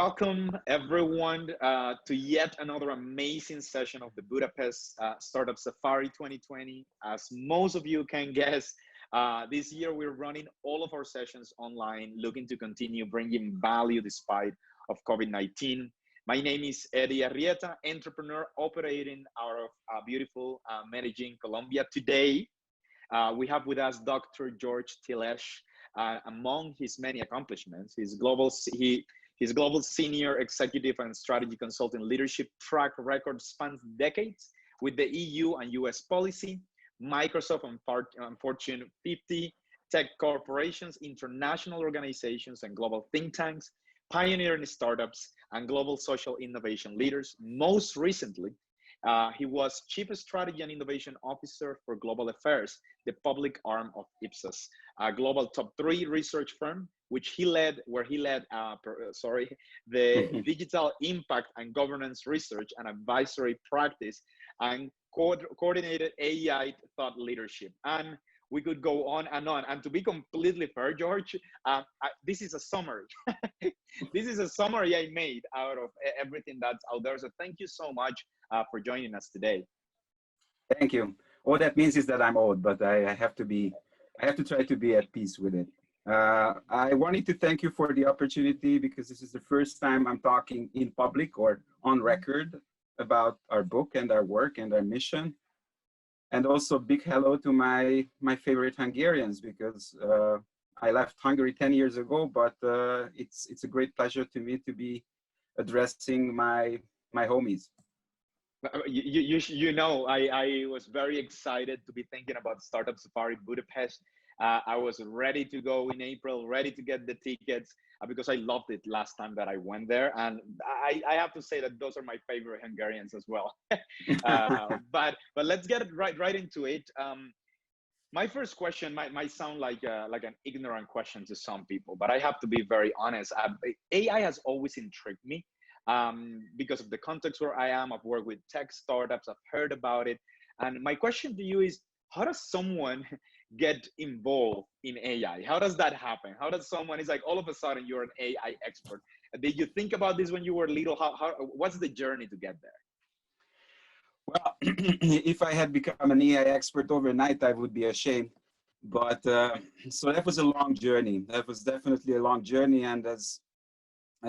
Welcome everyone to yet another amazing session of the Budapest Startup Safari 2020. As most of you can guess, this year we're running all of our sessions online, looking to continue bringing value despite of COVID-19. My name is Arrieta, entrepreneur operating out of beautiful Medellin, Colombia. Today, we have with us Dr. George Tilesch. Among his many accomplishments, his global senior executive and strategy consulting leadership track record spans decades with the EU and US policy, Microsoft and Fortune 50, tech corporations, international organizations, and global think tanks, pioneering startups, and global social innovation leaders. Most recently, he was Chief Strategy and Innovation Officer for Global Affairs, the public arm of Ipsos, a global top 3 research firm, where he led the digital impact and governance research and advisory practice and coordinated AI thought leadership. And we could go on. And to be completely fair, George, this is a summary. This is a summary I made out of everything that's out there. So thank you so much for joining us today. Thank you. All that means is that I'm old, but I have to try to be at peace with it. I wanted to thank you for the opportunity because this is the first time I'm talking in public or on record about our book and our work and our mission. And also big hello to my favorite Hungarians because I left Hungary 10 years ago, but it's a great pleasure to me to be addressing my homies. You know, I was very excited to be thinking about Startup Safari Budapest. I was ready to go in April, ready to get the tickets because I loved it last time that I went there. And I have to say that those are my favorite Hungarians as well. But let's get right into it. My first question might sound like an ignorant question to some people, but I have to be very honest. AI has always intrigued me. Because of the context where I am. I've worked with tech startups, I've heard about it. And my question to you is, how does someone get involved in AI? How does that happen? How does someone, it's like all of a sudden you're an AI expert. Did you think about this when you were little? What's the journey to get there? Well, if I had become an AI expert overnight, I would be ashamed. But so that was a long journey. That was definitely a long journey. And as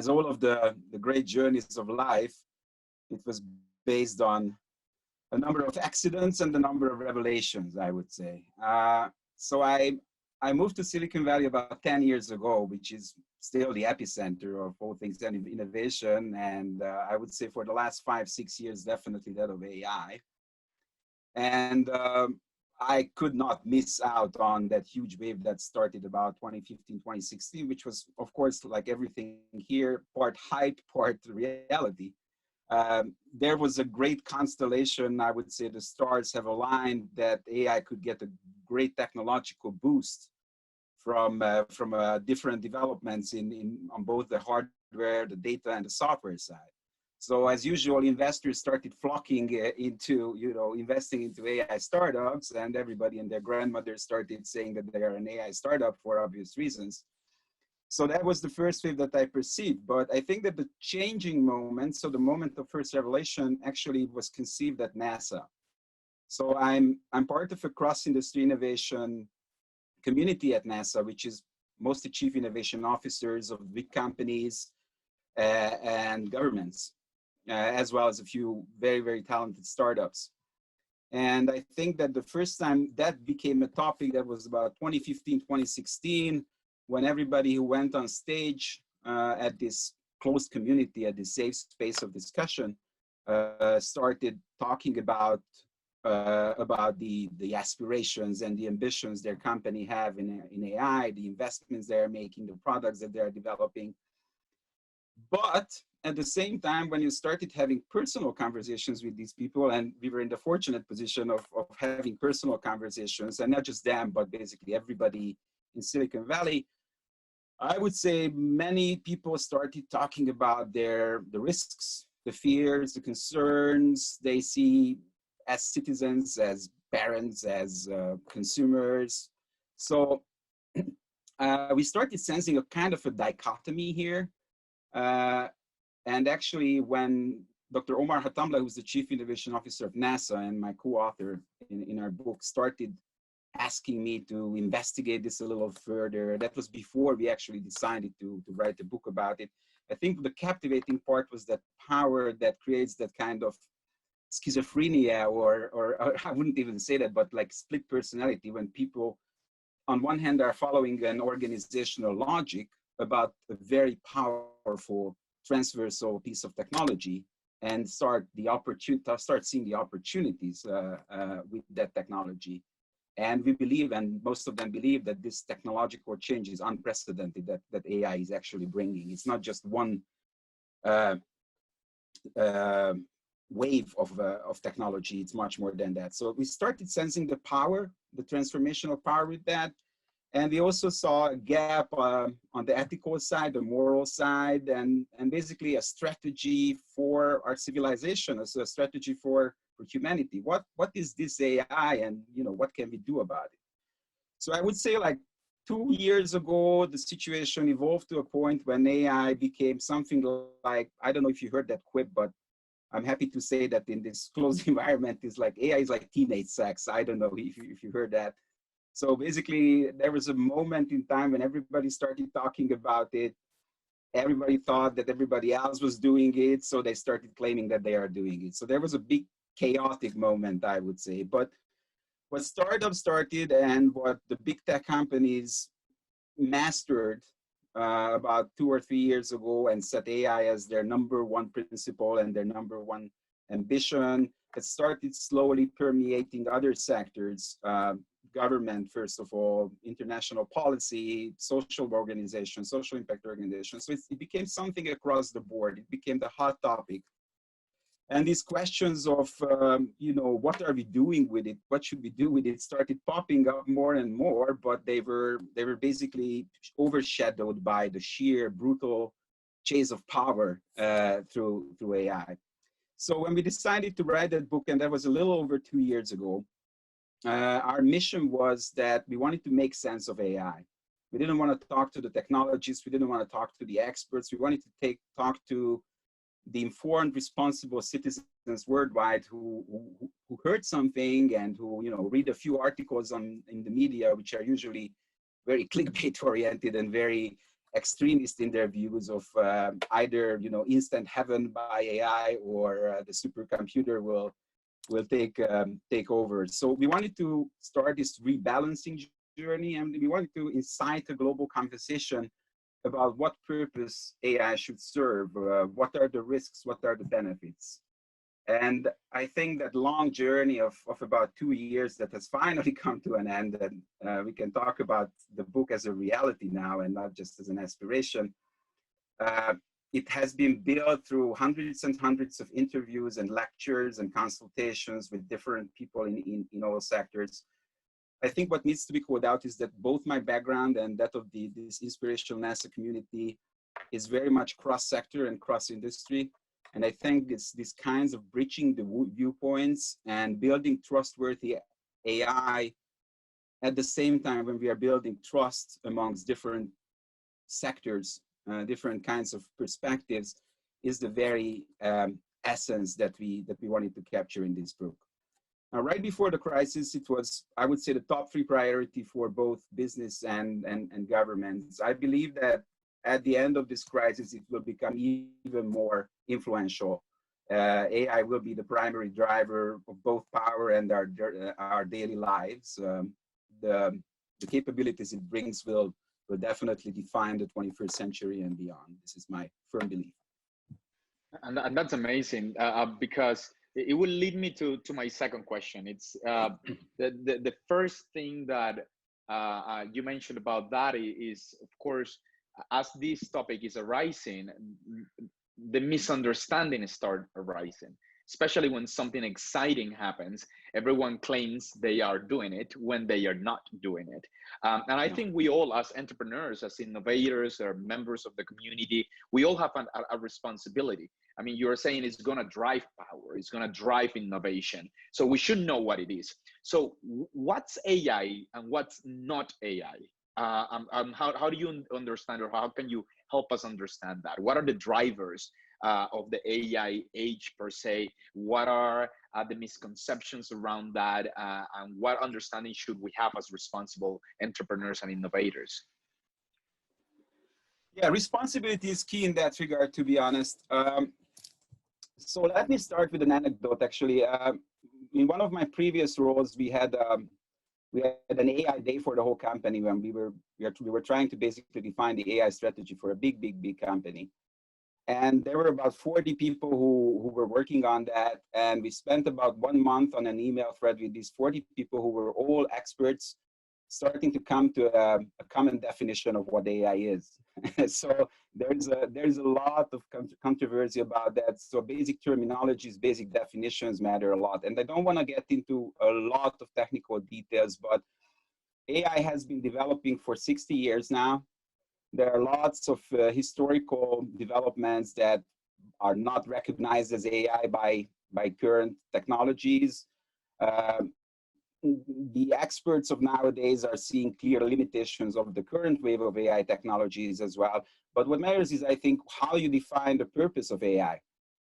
all of the great journeys of life, it was based on a number of accidents and a number of revelations, I would say. So I moved to Silicon Valley about 10 years ago, which is still the epicenter of all things innovation. And I would say for the last 5-6 years, definitely that of AI. And I could not miss out on that huge wave that started about 2015, 2016, which was, of course, like everything here, part hype, part reality. There was a great constellation. I would say the stars have aligned that AI could get a great technological boost from different developments on both the hardware, the data, and the software side. So as usual, investors started flocking into, investing into AI startups, and everybody and their grandmother started saying that they are an AI startup for obvious reasons. So that was the first wave that I perceived. But I think that the changing moment, so the moment of first revelation actually was conceived at NASA. So I'm part of a cross-industry innovation community at NASA, which is mostly chief innovation officers of big companies and governments. As well as a few very, very talented startups. And I think that the first time that became a topic, that was about 2015, 2016, when everybody who went on stage at this closed community, at this safe space of discussion, started talking about the aspirations and the ambitions their company have in AI, the investments they're making, the products that they're developing. But at the same time, when you started having personal conversations with these people, and we were in the fortunate position of having personal conversations, and not just them, but basically everybody in Silicon Valley, I would say many people started talking about the risks, the fears, the concerns they see as citizens, as parents, as consumers. So we started sensing a kind of a dichotomy here. And actually, when Dr. Omar Hatamla, who's the Chief Innovation Officer of NASA and my co-author in our book, started asking me to investigate this a little further, that was before we actually decided to write a book about it. I think the captivating part was that power that creates that kind of schizophrenia, or I wouldn't even say that, but like split personality, when people on one hand are following an organizational logic about a very powerful transversal piece of technology and start seeing the opportunities with that technology. And we believe, and most of them believe, that this technological change is unprecedented, that AI is actually bringing. It's not just one wave of technology, it's much more than that. So we started sensing the power, the transformational power with that. And we also saw a gap on the ethical side, the moral side, and basically a strategy for our civilization, as a strategy for humanity. What is this AI, and what can we do about it? So I would say, like 2 years ago, the situation evolved to a point when AI became something like, I don't know if you heard that quip, but I'm happy to say that in this closed environment, is like AI is like teenage sex. I don't know if you heard that. So basically, there was a moment in time when everybody started talking about it. Everybody thought that everybody else was doing it, so they started claiming that they are doing it. So there was a big chaotic moment, I would say. But what startups started and what the big tech companies mastered about 2 or 3 years ago and set AI as their number one principle and their number one ambition, it started slowly permeating other sectors. Government, first of all, international policy, social organizations, social impact organizations. So it became something across the board. It became the hot topic. And these questions of, what are we doing with it? What should we do with it? Started popping up more and more, but they were basically overshadowed by the sheer brutal chase of power through AI. So when we decided to write that book, and that was a little over 2 years ago, our mission was that we wanted to make sense of AI. We didn't want to talk to the technologists. We didn't want to talk to the experts. We wanted to talk to the informed, responsible citizens worldwide who heard something and who read a few articles in the media, which are usually very clickbait oriented and very extremist in their views of either instant heaven by AI or the supercomputer will take over. So we wanted to start this rebalancing journey, and we wanted to incite a global conversation about what purpose AI should serve, what are the risks, what are the benefits. And I think that long journey of about 2 years that has finally come to an end, and we can talk about the book as a reality now and not just as an aspiration. It has been built through hundreds and hundreds of interviews and lectures and consultations with different people in all sectors. I think what needs to be called out is that both my background and that of this inspirational NASA community is very much cross-sector and cross-industry. And I think it's these kinds of bridging the viewpoints and building trustworthy AI at the same time when we are building trust amongst different sectors, different kinds of perspectives, is the very essence that we wanted to capture in this book. Now, right before the crisis, it was, I would say, the top 3 priority for both business and governments. I believe that at the end of this crisis, it will become even more influential. AI will be the primary driver of both power and our daily lives. The capabilities it brings will definitely define the 21st century and beyond. This is my firm belief. And that's amazing because it will lead me to my second question. It's the first thing that you mentioned about that is, of course, as this topic is arising, the misunderstanding start arising, especially when something exciting happens. Everyone claims they are doing it when they are not doing it. And I think we all, as entrepreneurs, as innovators, or members of the community, we all have a responsibility. I mean, you're saying it's going to drive power, it's going to drive innovation. So we should know what it is. So what's AI and what's not AI? How do you understand, or how can you help us understand that? What are the drivers of the AI age per se? What are the misconceptions around that, and what understanding should we have as responsible entrepreneurs and innovators? Yeah, responsibility is key in that regard, to be honest. So let me start with an anecdote, actually. In one of my previous roles, we had an AI day for the whole company when we were trying to basically define the AI strategy for a big company. And there were about 40 people who were working on that. And we spent about 1 month on an email thread with these 40 people who were all experts, starting to come to a common definition of what AI is. So there's a lot of controversy about that. So basic terminologies, basic definitions matter a lot. And I don't want to get into a lot of technical details, but AI has been developing for 60 years now. There are lots of historical developments that are not recognized as AI by current technologies. The experts of nowadays are seeing clear limitations of the current wave of AI technologies as well. But what matters is, I think, how you define the purpose of AI.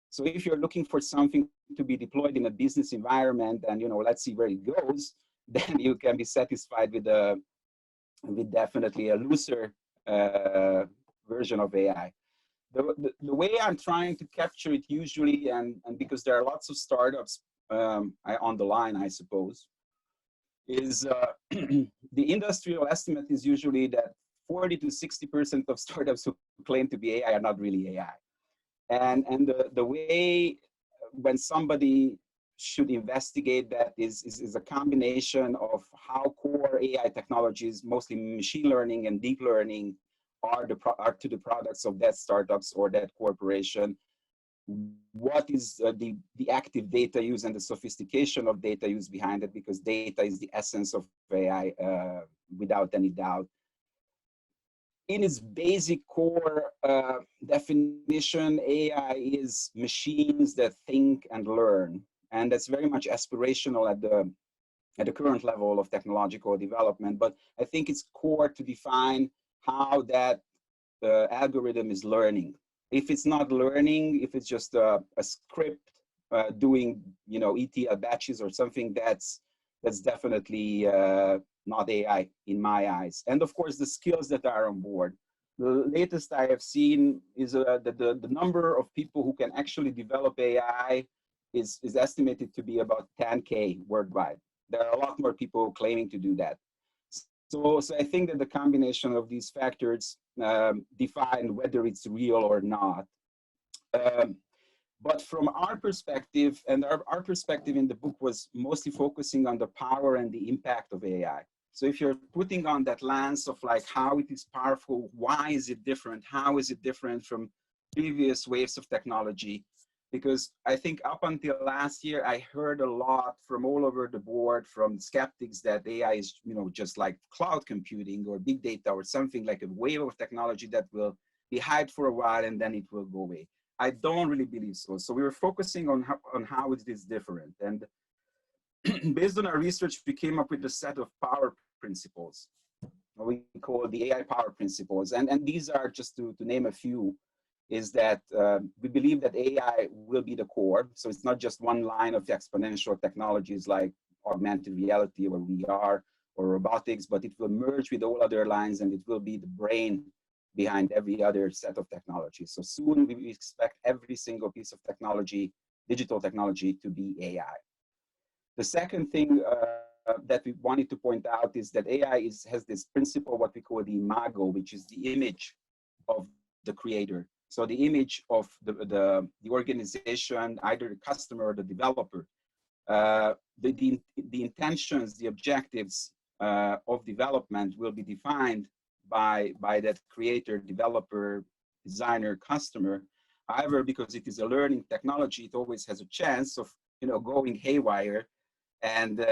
So if you're looking for something to be deployed in a business environment and, let's see where it goes, then you can be satisfied with definitely a looser version of AI. The way I'm trying to capture it usually, and because there are lots of startups on the line, I suppose, is the industrial estimate is usually that 40 to 60% of startups who claim to be AI are not really AI. And the way when somebody should investigate that is a combination of how core AI technologies, mostly machine learning and deep learning, are to the products of that startups or that corporation. What is the active data use and the sophistication of data use behind it, because data is the essence of AI, without any doubt. In its basic core definition, AI is machines that think and learn. And that's very much aspirational at the current level of technological development. But I think it's core to define how that algorithm is learning. If it's not learning, if it's just a script doing, ETL batches or something, that's definitely not AI in my eyes. And of course, the skills that are on board. The latest I have seen is that the number of people who can actually develop AI is estimated to be about 10K worldwide. There are a lot more people claiming to do that. So I think that the combination of these factors define whether it's real or not. But from our perspective, and our perspective in the book was mostly focusing on the power and the impact of AI. So if you're putting on that lens of like how it is powerful, why is it different? How is it different from previous waves of technology? Because I think up until last year, I heard a lot from all over the board from skeptics that AI is, just like cloud computing or big data or something like a wave of technology that will be hyped for a while and then it will go away. I don't really believe so. So we were focusing on how it is different. And based on our research, we came up with a set of power principles. We call the AI power principles. And these are, just to name a few, is that we believe that AI will be the core. So it's not just one line of exponential technologies like augmented reality or VR or robotics, but it will merge with all other lines and it will be the brain behind every other set of technology. So soon we expect every single piece of technology, digital technology, to be AI. The second thing that we wanted to point out is that AI has this principle, what we call the imago, which is the image of the creator. So the image of the organization, either the customer or the developer, the intentions, the objectives of development will be defined by that creator, developer, designer, customer. However, because it is a learning technology, it always has a chance of going haywire and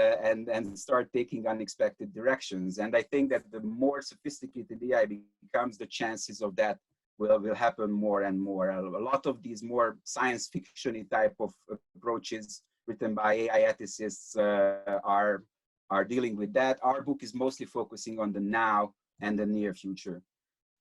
start taking unexpected directions. And I think that the more sophisticated AI becomes, the chances of that will happen more and more. A lot of these more science fiction-y type of approaches written by AI ethicists are dealing with that. Our book is mostly focusing on the now and the near future.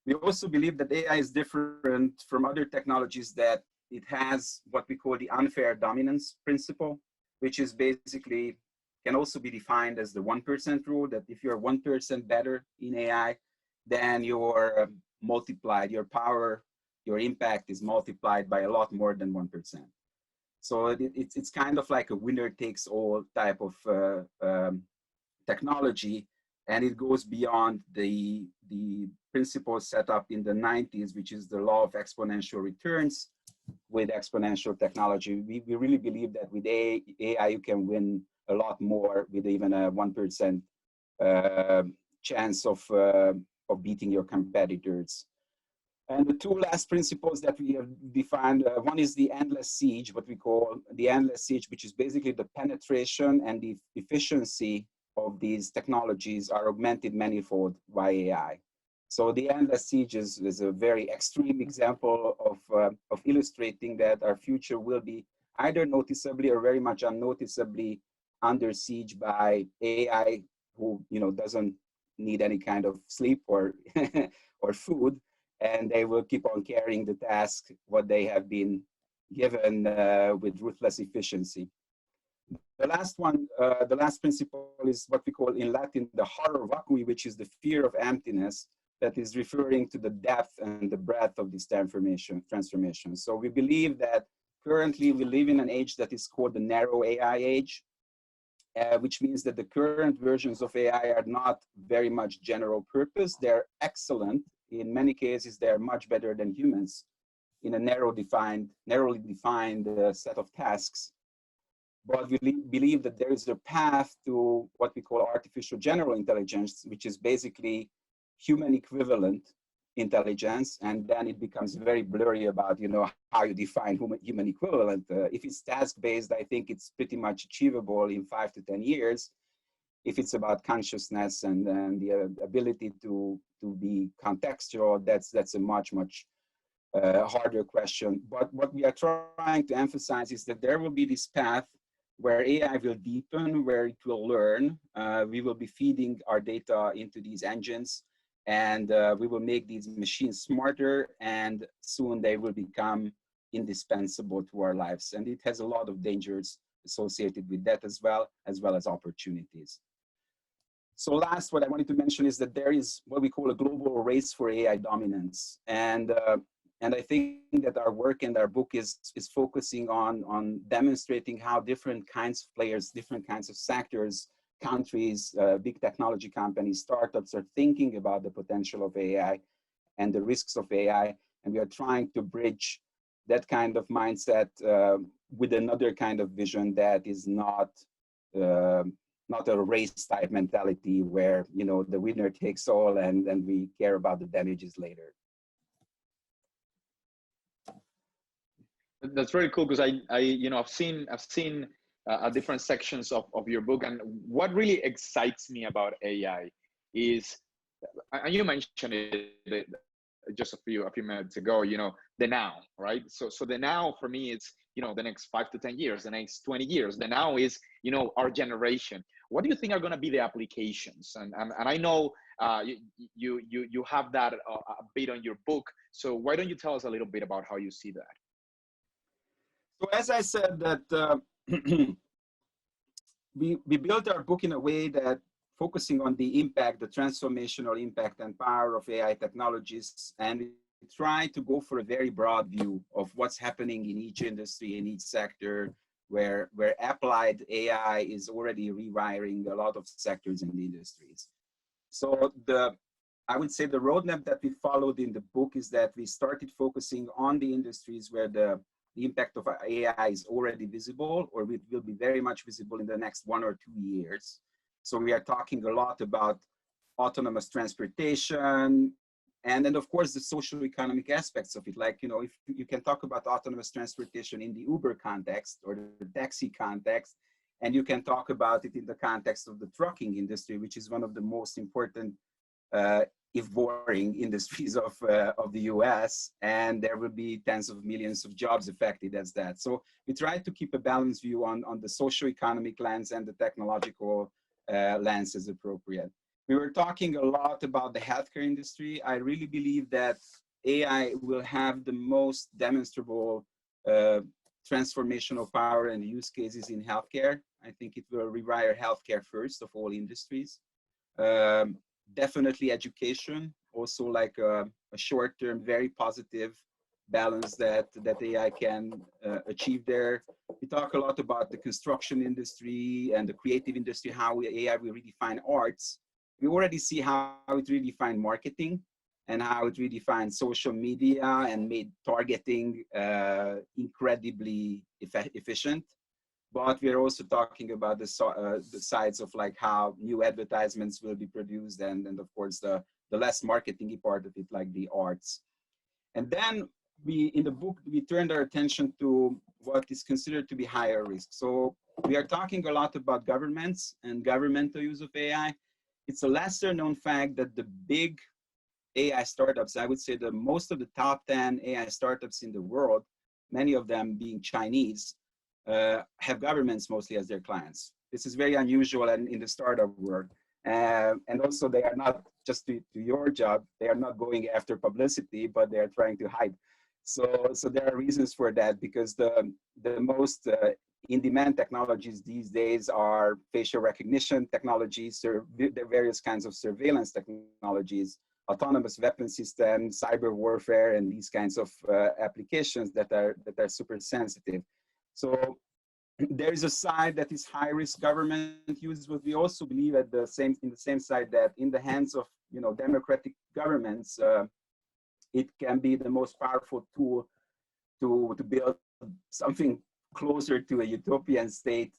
We also believe that AI is different from other technologies that it has what we call the unfair dominance principle, which is basically can also be defined as the 1% rule, that if you're 1% better in AI, then you're multiplied, your power, your impact is multiplied by a lot more than 1%. So it's kind of like a winner takes all type of technology, and it goes beyond the principles set up in the 90s, which is the law of exponential returns with exponential technology. We really believe that with AI, you can win a lot more with even a 1% chance of beating your competitors. And the two last principles that we have defined, one is the endless siege, what we call the endless siege, which is basically the penetration and the efficiency of these technologies are augmented manifold by AI. So the endless siege is a very extreme example of illustrating that our future will be either noticeably or very much unnoticeably under siege by AI, who doesn't need any kind of sleep or or food, and they will keep on carrying the task what they have been given with ruthless efficiency. The last one, the last principle is what we call in Latin the horror vacui, which is the fear of emptiness, that is referring to the depth and the breadth of this transformation. So we believe that currently we live in an age that is called the narrow AI age, which means that the current versions of AI are not very much general purpose. They're excellent. In many cases, they're much better than humans in a narrowly defined set of tasks. But we believe that there is a path to what we call artificial general intelligence, which is basically human equivalent intelligence, and then it becomes very blurry about how you define human equivalent. If it's task-based, I think it's pretty much achievable in 5 to 10 years. If it's about consciousness and the ability to be contextual, that's a much harder question. But what we are trying to emphasize is that there will be this path where AI will deepen, where it will learn. We will be feeding our data into these engines, and we will make these machines smarter, and soon they will become indispensable to our lives. And it has a lot of dangers associated with that as well as opportunities. So last, what I wanted to mention is that there is what we call a global race for AI dominance. And I think that our work and our book is focusing on demonstrating how different kinds of players, different kinds of sectors, countries, big technology companies, startups are thinking about the potential of AI and the risks of AI. And we are trying to bridge that kind of mindset with another kind of vision that is not a race type mentality where, the winner takes all and we care about the damages later. That's very cool, because I've seen different sections of your book, and what really excites me about AI is, and you mentioned it just a few minutes ago, the now, right? So the now for me is the next 5 to 10 years, the next 20 years. The now is our generation. What do you think are going to be the applications? And I know you have that a bit on your book. So why don't you tell us a little bit about how you see that? So as I said, that we built our book in a way that focusing on the impact, the transformational impact and power of AI technologies, and we try to go for a very broad view of what's happening in each industry, in each sector, where applied AI is already rewiring a lot of sectors and industries. So I would say the roadmap that we followed in the book is that we started focusing on the industries where the impact of AI is already visible, or it will be very much visible in the next 1 or 2 years. So we are talking a lot about autonomous transportation, and then of course the social economic aspects of it. Like, if you can talk about autonomous transportation in the Uber context or the taxi context, and you can talk about it in the context of the trucking industry, which is one of the most important if boring industries of the US, and there will be tens of millions of jobs affected as that. So we try to keep a balanced view on the socio-economic lens and the technological lens as appropriate. We were talking a lot about the healthcare industry. I really believe that AI will have the most demonstrable transformational power and use cases in healthcare. I think it will rewire healthcare first of all industries. Definitely education, also like a short-term, very positive balance that AI can achieve there. We talk a lot about the construction industry and the creative industry, how AI will redefine arts. We already see how it redefined marketing and how it redefined social media and made targeting incredibly efficient. But we're also talking about the sides of like how new advertisements will be produced and of course the less marketing part of it, like the arts. And then in the book, we turned our attention to what is considered to be higher risk. So we are talking a lot about governments and governmental use of AI. It's a lesser known fact that the big AI startups, I would say that most of the top 10 AI startups in the world, many of them being Chinese, have governments mostly as their clients. This is very unusual in the startup world. And also they are not, just to your job, they are not going after publicity, but they are trying to hide. So there are reasons for that, because the most in-demand technologies these days are facial recognition technologies, various kinds of surveillance technologies, autonomous weapon systems, cyber warfare, and these kinds of applications that are super sensitive. So there is a side that is high risk government use, but we also believe in the same side that in the hands of democratic governments, it can be the most powerful tool to build something closer to a utopian state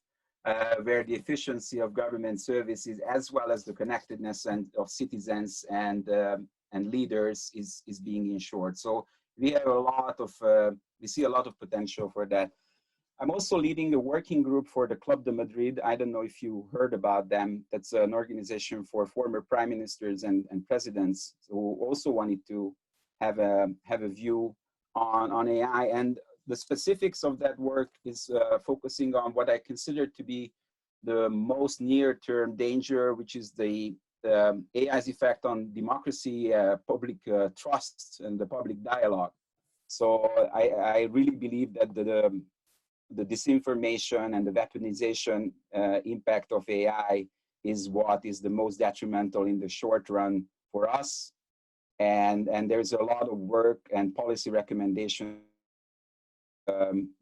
where the efficiency of government services as well as the connectedness of citizens and leaders is being ensured. So we have we see a lot of potential for that. I'm also leading the working group for the Club de Madrid. I don't know if you heard about them. That's an organization for former prime ministers and presidents who also wanted to have a view on AI. And the specifics of that work is focusing on what I consider to be the most near-term danger, which is the AI's effect on democracy, public trust, and the public dialogue. So I really believe that the disinformation and the weaponization impact of AI is what is the most detrimental in the short run for us. And there's a lot of work and policy recommendation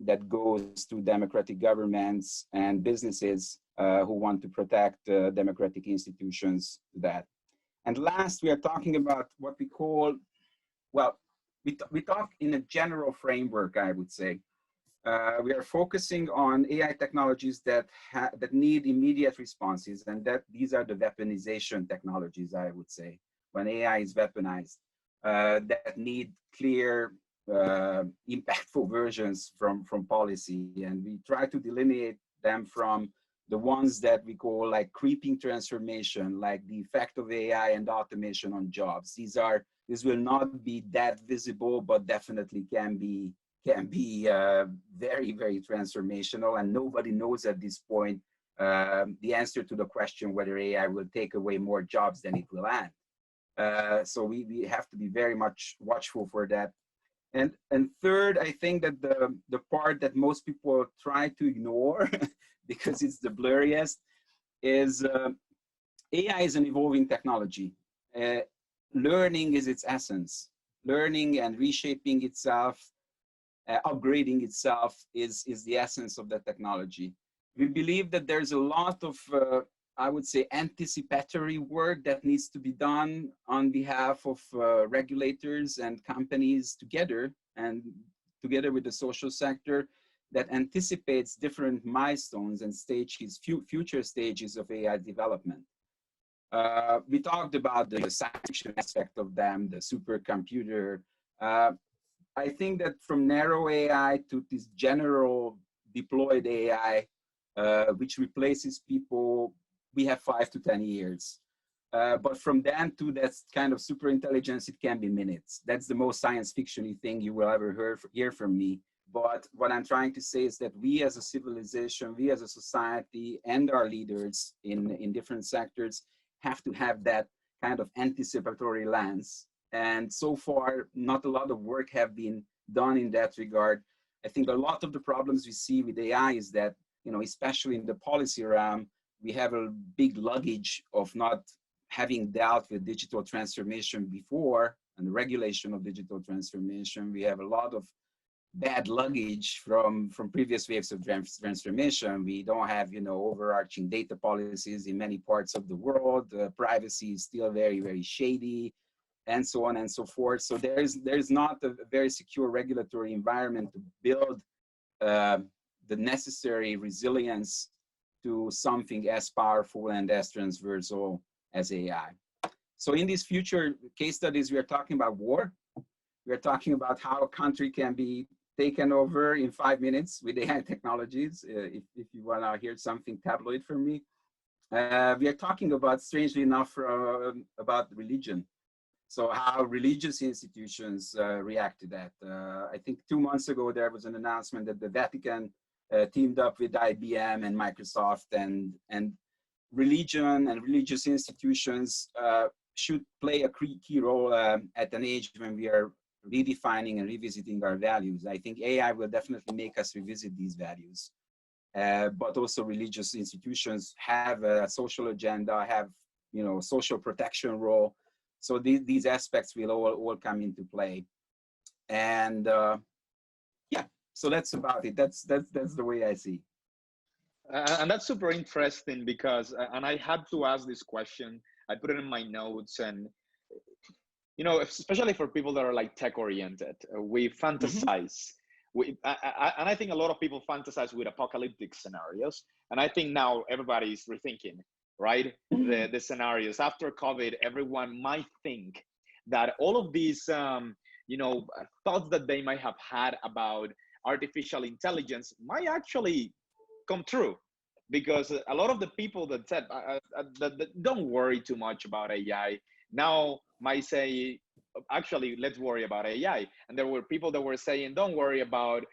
that goes to democratic governments and businesses who want to protect democratic institutions to that. And last, we are talking about what we call, well, we talk in a general framework, I would say. We are focusing on AI technologies that need immediate responses, and that these are the weaponization technologies, I would say, when AI is weaponized, that need clear, impactful versions from policy. And we try to delineate them from the ones that we call like creeping transformation, like the effect of AI and automation on jobs. These will not be that visible, but definitely can be very, very transformational, and nobody knows at this point the answer to the question whether AI will take away more jobs than it will add. So we have to be very much watchful for that. And third, I think that the part that most people try to ignore because it's the blurriest is AI is an evolving technology. Learning is its essence. Learning and reshaping itself, upgrading itself is the essence of the technology. We believe that there's a lot of, I would say, anticipatory work that needs to be done on behalf of regulators and companies together, and together with the social sector, that anticipates different milestones and stages, future stages of AI development. We talked about the science fiction aspect of them, the supercomputer. I think that from narrow AI to this general deployed AI, which replaces people, we have 5 to 10 years. But from then to that kind of super intelligence, it can be minutes. That's the most science fiction-y thing you will ever hear from me. But what I'm trying to say is that we as a civilization, we as a society, and our leaders in different sectors have to have that kind of anticipatory lens. And so far, not a lot of work have been done in that regard. I think a lot of the problems we see with AI is that, especially in the policy realm, we have a big luggage of not having dealt with digital transformation before and the regulation of digital transformation. We have a lot of bad luggage from previous waves of transformation. We don't have, overarching data policies in many parts of the world. Privacy is still very, very shady, and so on and so forth. So there's not a very secure regulatory environment to build the necessary resilience to something as powerful and as transversal as AI. So in these future case studies, we are talking about war. We are talking about how a country can be taken over in 5 minutes with AI technologies, if you want to hear something tabloid from me. We are talking about, strangely enough, about religion. So how religious institutions react to that. I think 2 months ago, there was an announcement that the Vatican teamed up with IBM and Microsoft, and religion and religious institutions should play a key role at an age when we are redefining and revisiting our values. I think AI will definitely make us revisit these values, but also religious institutions have a social agenda, have social protection role. So these aspects will all come into play, and yeah. So that's about it. That's the way I see. And that's super interesting because, and I had to ask this question. I put it in my notes, and especially for people that are like tech oriented, we fantasize. And I think a lot of people fantasize with apocalyptic scenarios. And I think now everybody is rethinking, right? The scenarios after COVID. Everyone might think that all of these, thoughts that they might have had about artificial intelligence might actually come true, because a lot of the people that said that don't worry too much about AI now might say, actually, let's worry about AI. And there were people that were saying, don't worry about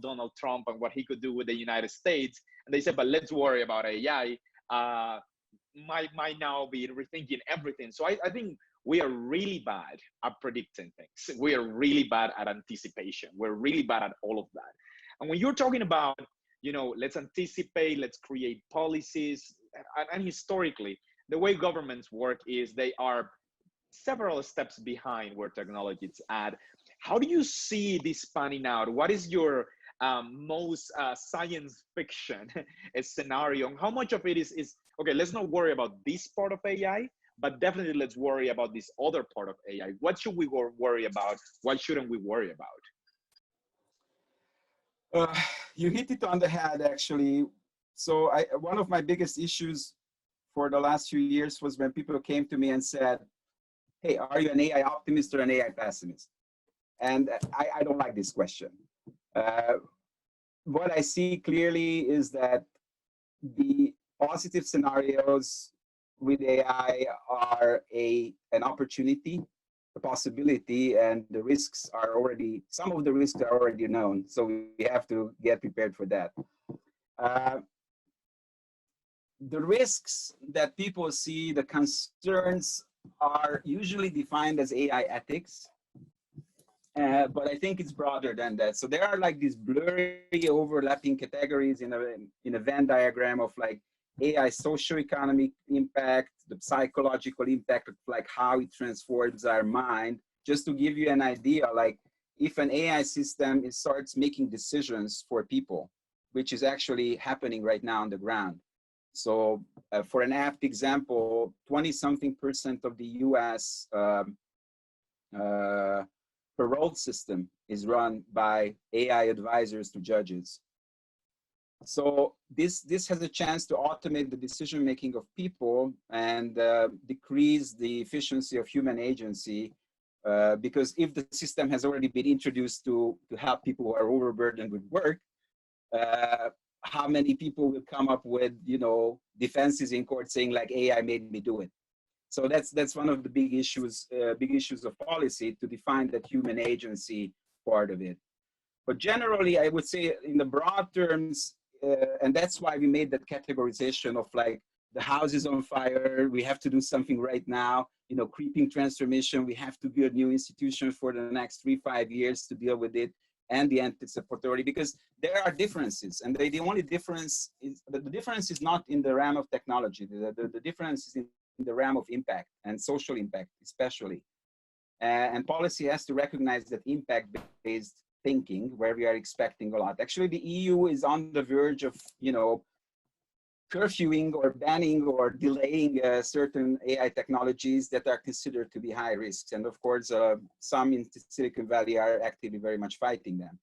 Donald Trump and what he could do with the United States. And they said, but let's worry about AI. Might now be rethinking everything. So I think we are really bad at predicting things. We are really bad at anticipation. We're really bad at all of that. And when you're talking about, let's anticipate, let's create policies, and historically, the way governments work is they are several steps behind where technology is at. How do you see this panning out? What is your most science fiction scenario? How much of it is okay, let's not worry about this part of AI, but definitely let's worry about this other part of AI. What should we worry about? What shouldn't we worry about? You hit it on the head, actually. So one of my biggest issues for the last few years was when people came to me and said, hey, are you an AI optimist or an AI pessimist? And I don't like this question. What I see clearly is that the positive scenarios with AI are an opportunity, a possibility, and the risks are already, some of the risks are already known. So we have to get prepared for that. The risks that people see, the concerns, are usually defined as AI ethics. But I think it's broader than that. So there are like these blurry overlapping categories in a Venn diagram of like AI socioeconomic impact, the psychological impact of like how it transforms our mind. Just to give you an idea, like if an AI system starts making decisions for people, which is actually happening right now on the ground. So for an apt example, 20-something% of the US parole system is run by AI advisors to judges. So this has a chance to automate the decision-making of people and decrease the efficiency of human agency, because if the system has already been introduced to help people who are overburdened with work, how many people will come up with, defenses in court saying like AI made me do it? So that's one of the big issues of policy, to define that human agency part of it. But generally, I would say in the broad terms, and that's why we made that categorization of like the house is on fire, we have to do something right now, creeping transformation, we have to build new institutions for the next 3-5 years to deal with it. and the anticipatory, because there are differences, and the only difference is the difference is not in the realm of technology. The difference is in the realm of impact and social impact, especially. And policy has to recognize that impact-based thinking, where we are expecting a lot. Actually, the EU is on the verge of, curfewing or banning or delaying certain AI technologies that are considered to be high risks. And of course, some in Silicon Valley are actively very much fighting them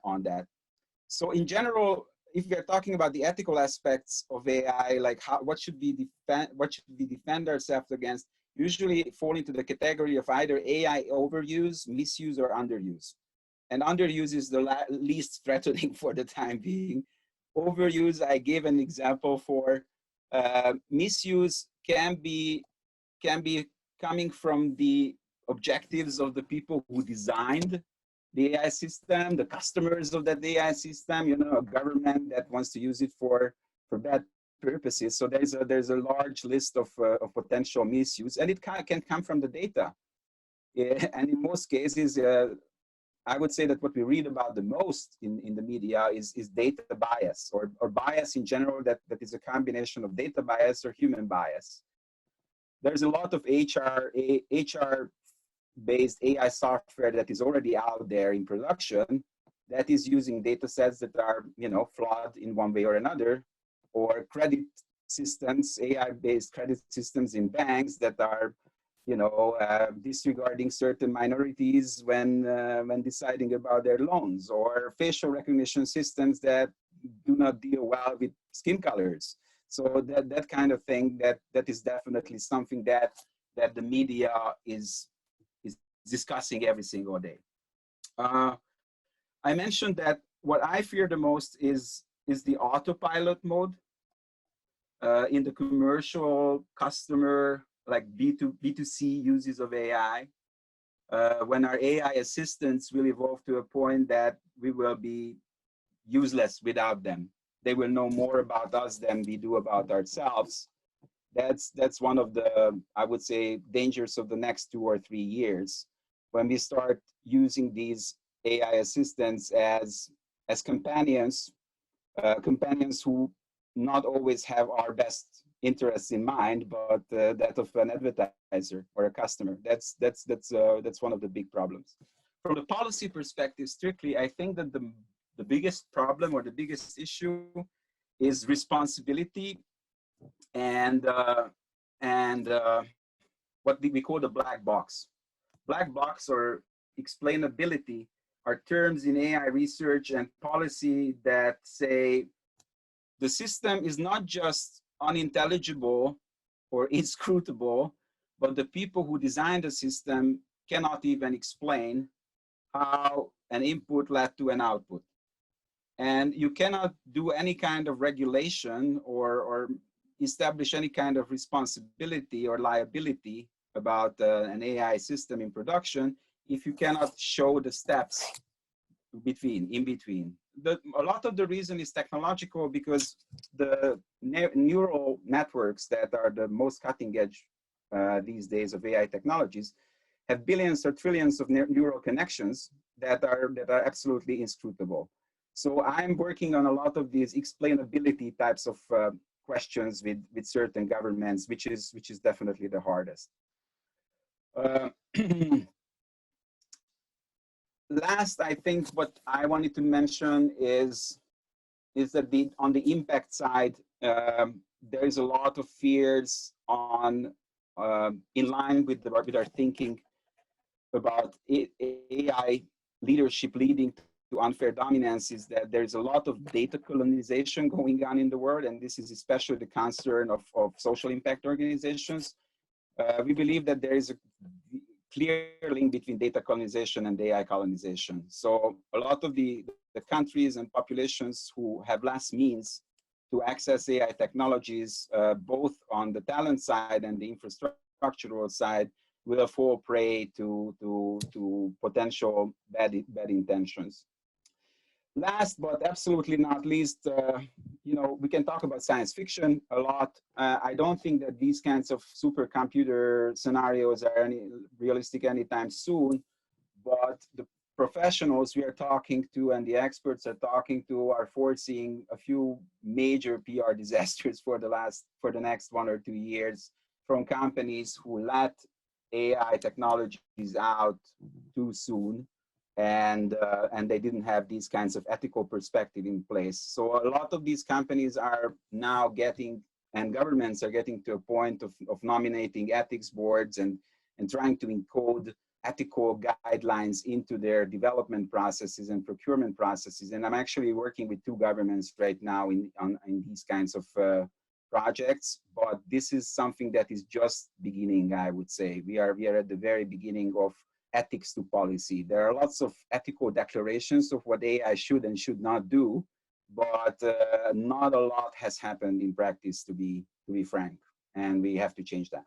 on that. So in general, if we are talking about the ethical aspects of AI, like what should we defend ourselves against, usually fall into the category of either AI overuse, misuse, or underuse. And underuse is the least threatening for the time being. Overuse, I gave an example for. Misuse can be coming from the objectives of the people who designed the AI system, the customers of that AI system, a government that wants to use it for bad purposes. So there's a large list of potential misuse, and it can come from the data. And in most cases, I would say that what we read about the most in the media is data bias, or bias in general that is a combination of data bias or human bias. There's a lot of HR-based AI software that is already out there in production that is using data sets that are, flawed in one way or another, or credit systems, AI-based credit systems in banks that are, disregarding certain minorities when deciding about their loans, or facial recognition systems that do not deal well with skin colors. So that kind of thing, that is definitely something that the media is discussing every single day. I mentioned that what I fear the most is the autopilot mode in the commercial customer, like B2C uses of AI, when our AI assistants will evolve to a point that we will be useless without them. They will know more about us than we do about ourselves. That's one of the, I would say, dangers of the next 2 or 3 years, when we start using these AI assistants as companions, companions who not always have our best interests in mind, but that of an advertiser or a customer. That's one of the big problems. From the policy perspective, strictly, I think that the biggest problem or the biggest issue is responsibility and what we call the black box. Black box or explainability are terms in AI research and policy that say the system is not just unintelligible or inscrutable, but the people who designed the system cannot even explain how an input led to an output. And you cannot do any kind of regulation or establish any kind of responsibility or liability about an AI system in production if you cannot show the steps in between. A lot of the reason is technological, because the neural networks that are the most cutting edge these days of AI technologies have billions or trillions of neural connections that are absolutely inscrutable. So I'm working on a lot of these explainability types of questions with certain governments, which is definitely the hardest. Last, I think what I wanted to mention is that on the impact side, there is a lot of fears on in line with our thinking about AI leadership leading to unfair dominance, is that there's a lot of data colonization going on in the world, and this is especially the concern of social impact organizations. We believe that there is a clear link between data colonization and AI colonization. So a lot of the countries and populations who have less means to access AI technologies, both on the talent side and the infrastructural side, will fall prey to potential bad intentions. Last but absolutely not least, we can talk about science fiction a lot. I don't think that these kinds of supercomputer scenarios are realistic anytime soon, but professionals we are talking to and the experts are talking to are foreseeing a few major PR disasters for the next 1 or 2 years from companies who let AI technologies out too soon, and they didn't have these kinds of ethical perspective in place. So a lot of these companies are now getting, and governments are getting to a point of nominating ethics boards and trying to encode ethical guidelines into their development processes and procurement processes. And I'm actually working with 2 governments right now in these kinds of projects, but this is something that is just beginning, I would say. We are at the very beginning of ethics to policy. There are lots of ethical declarations of what AI should and should not do, but not a lot has happened in practice, to be frank, and we have to change that.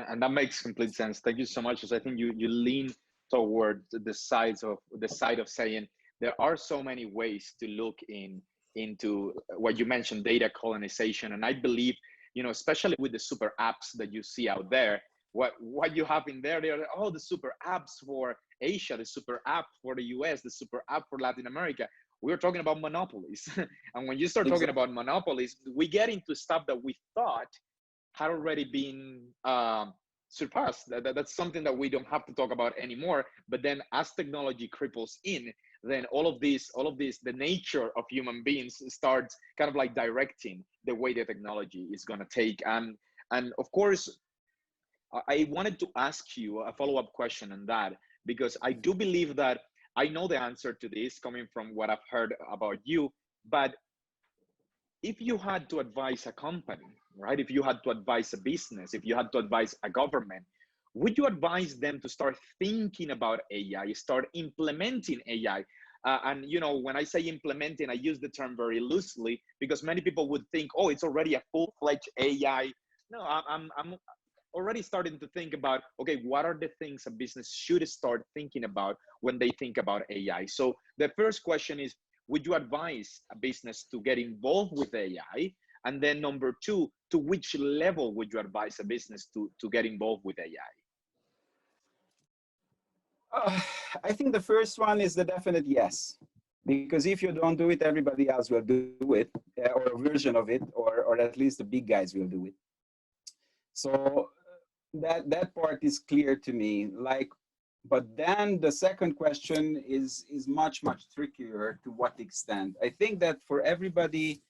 And that makes complete sense. Thank you so much. Because I think you lean toward the side of saying there are so many ways to look into what you mentioned, data colonization. And I believe, especially with the super apps that you see out there, what you have in there, they're the super apps for Asia, the super app for the US, the super app for Latin America. We're talking about monopolies. And when you start talking about monopolies, we get into stuff that we thought had already been surpassed. That's something that we don't have to talk about anymore. But then as technology cripples in, then all of this, the nature of human beings starts kind of like directing the way the technology is going to take. And of course, I wanted to ask you a follow-up question on that, because I do believe that I know the answer to this coming from what I've heard about you, but if you had to advise a company, right? If you had to advise a business, if you had to advise a government, would you advise them to start thinking about AI, start implementing AI? And when I say implementing, I use the term very loosely because many people would think, oh, it's already a full-fledged AI. No, I'm already starting to think about, okay, what are the things a business should start thinking about when they think about AI? So the first question is, would you advise a business to get involved with AI? And then number 2, to which level would you advise a business to get involved with AI? I think the first one is the definite yes. Because if you don't do it, everybody else will do it, or a version of it, or at least the big guys will do it. So that part is clear to me. But then the second question is much trickier. To what extent? I think that for everybody,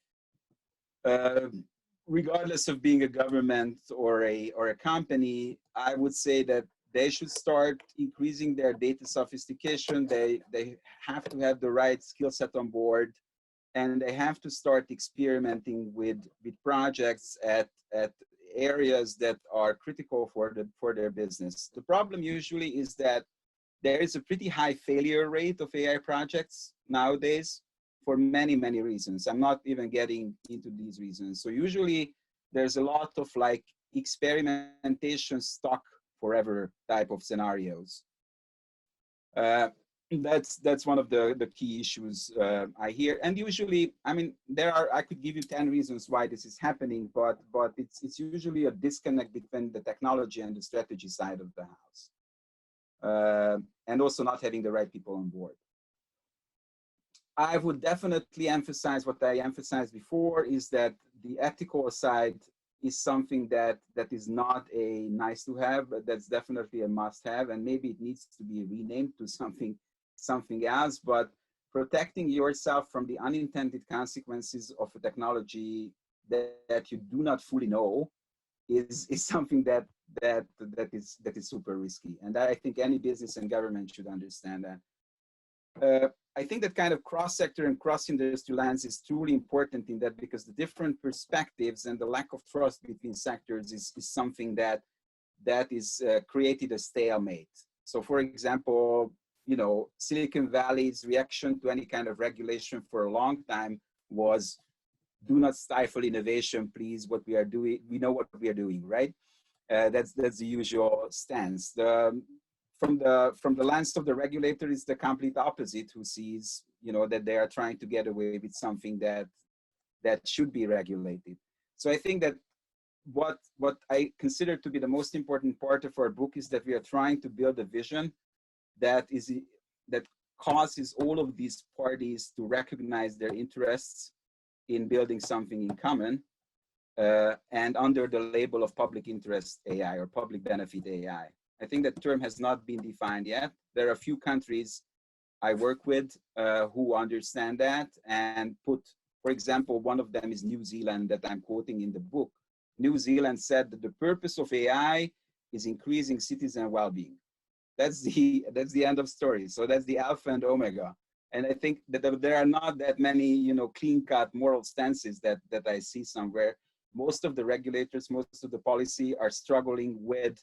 regardless of being a government or a company, I would say that they should start increasing their data sophistication. They have to have the right skill set on board, and they have to start experimenting with projects at areas that are critical for their business. The problem usually is that there is a pretty high failure rate of AI projects nowadays for many reasons. I'm not even getting into these reasons. So usually there's a lot of experimentation stuck forever type of scenarios. That's one of the key issues I hear. And usually, I mean, I could give you 10 reasons why this is happening, but it's usually a disconnect between the technology and the strategy side of the house. And also not having the right people on board. I would definitely emphasize what I emphasized before, is that the ethical side is something that is not a nice to have, but that's definitely a must have, and maybe it needs to be renamed to something else. But protecting yourself from the unintended consequences of a technology that you do not fully know is something that is super risky, and I think any business and government should understand that. I think that kind of cross-sector and cross-industry lens is truly important in that, because the different perspectives and the lack of trust between sectors is something that is created a stalemate. So, for example, Silicon Valley's reaction to any kind of regulation for a long time was, do not stifle innovation, please. What we are doing, we know what we are doing, right? That's the usual stance. From the lens of the regulator, is the complete opposite, who sees that they are trying to get away with something that should be regulated. So I think that what I consider to be the most important part of our book is that we are trying to build a vision that that causes all of these parties to recognize their interests in building something in common, and under the label of public interest AI or public benefit AI. I think that term has not been defined yet. There are a few countries I work with who understand that and put, for example, one of them is New Zealand that I'm quoting in the book. New Zealand said that the purpose of AI is increasing citizen well-being. That's the end of story. So that's the alpha and omega. And I think that there are not that many, clean-cut moral stances that I see somewhere. Most of the regulators, most of the policy are struggling with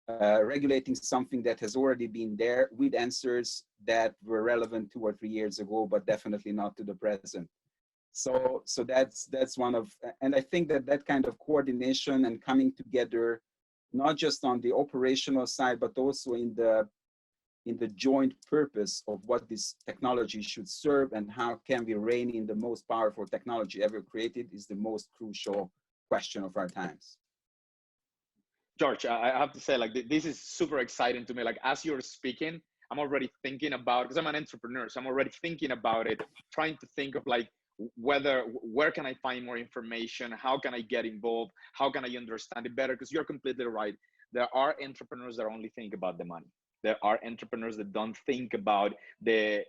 regulating something that has already been there with answers that were relevant 2 or 3 years ago, but definitely not to the present. So that's one of, and I think that kind of coordination and coming together, not just on the operational side, but also in the joint purpose of what this technology should serve and how can we rein in the most powerful technology ever created, is the most crucial question of our times. George, I have to say, like, this is super exciting to me. Like, as you're speaking, I'm already thinking about, because I'm an entrepreneur, so I'm already thinking about it, trying to think of like where can I find more information? How can I get involved? How can I understand it better? Because you're completely right. There are entrepreneurs that only think about the money. There are entrepreneurs that don't think about the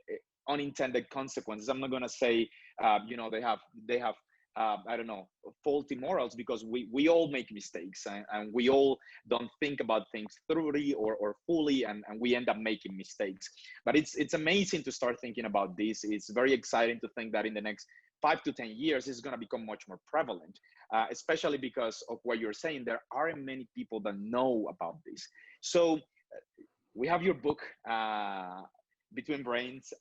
unintended consequences. I'm not going to say, they have I don't know, faulty morals, because we all make mistakes, and we all don't think about things thoroughly or fully, and we end up making mistakes. But it's amazing to start thinking about this. It's very exciting to think that in the next 5 to 10 years, it's going to become much more prevalent, especially because of what you're saying. There aren't many people that know about this. So we have your book, Between Brains.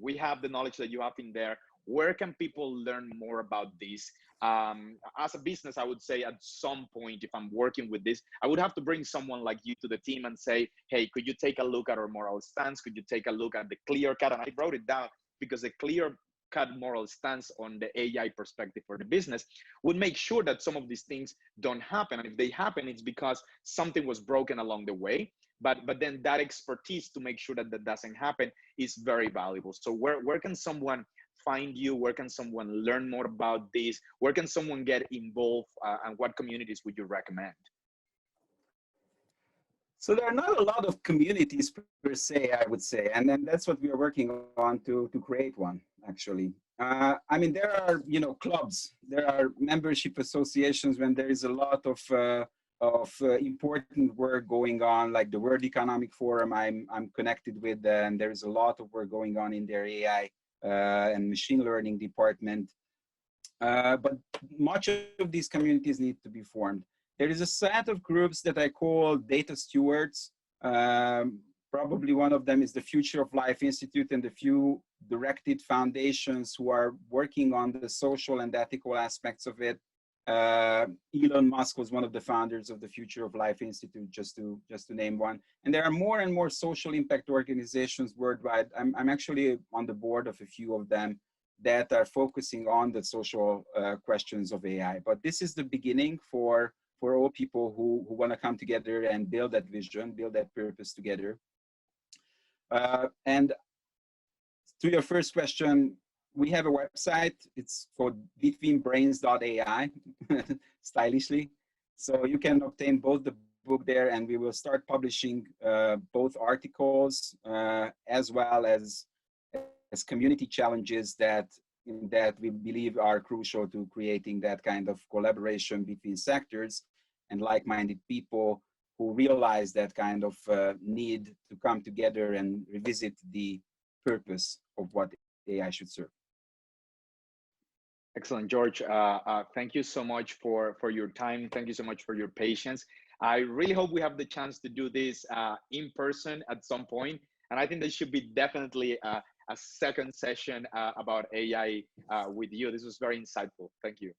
We have the knowledge that you have in there. Where can people learn more about this? As a business, I would say at some point, if I'm working with this, I would have to bring someone like you to the team and say, hey, could you take a look at our moral stance? Could you take a look at the clear cut? And I wrote it down because the clear cut moral stance on the AI perspective for the business would make sure that some of these things don't happen. And if they happen, it's because something was broken along the way. But then that expertise to make sure that that doesn't happen is very valuable. So where can someone find you? Where can someone learn more about this? Where can someone get involved, and what communities would you recommend? So there are not a lot of communities per se, I would say, and then that's what we are working on to create one, actually. I mean, there are clubs, there are membership associations when there is a lot of important work going on, like the World Economic Forum I'm connected with, and there is a lot of work going on in their AI and machine learning department. But much of these communities need to be formed. There is a set of groups that I call data stewards. Probably one of them is the Future of Life Institute and a few directed foundations who are working on the social and ethical aspects of it. Elon Musk was one of the founders of the Future of Life Institute, just to name one. And there are more and more social impact organizations worldwide. I'm actually on the board of a few of them that are focusing on the social questions of AI. But this is the beginning for all people who want to come together and build that vision, build that purpose together. And to your first question, we have a website. It's called BetweenBrains.ai, stylishly. So you can obtain both the book there, and we will start publishing both articles as well as community challenges that we believe are crucial to creating that kind of collaboration between sectors and like-minded people who realize that kind of need to come together and revisit the purpose of what AI should serve. Excellent, George. Thank you so much for your time. Thank you so much for your patience. I really hope we have the chance to do this in person at some point. And I think there should be definitely a second session about AI with you. This was very insightful. Thank you.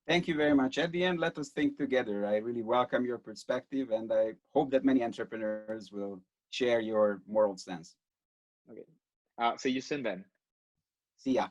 Thank you very much. At the end, let us think together. I really welcome your perspective, and I hope that many entrepreneurs will share your moral stance. Okay. See you soon then. See ya.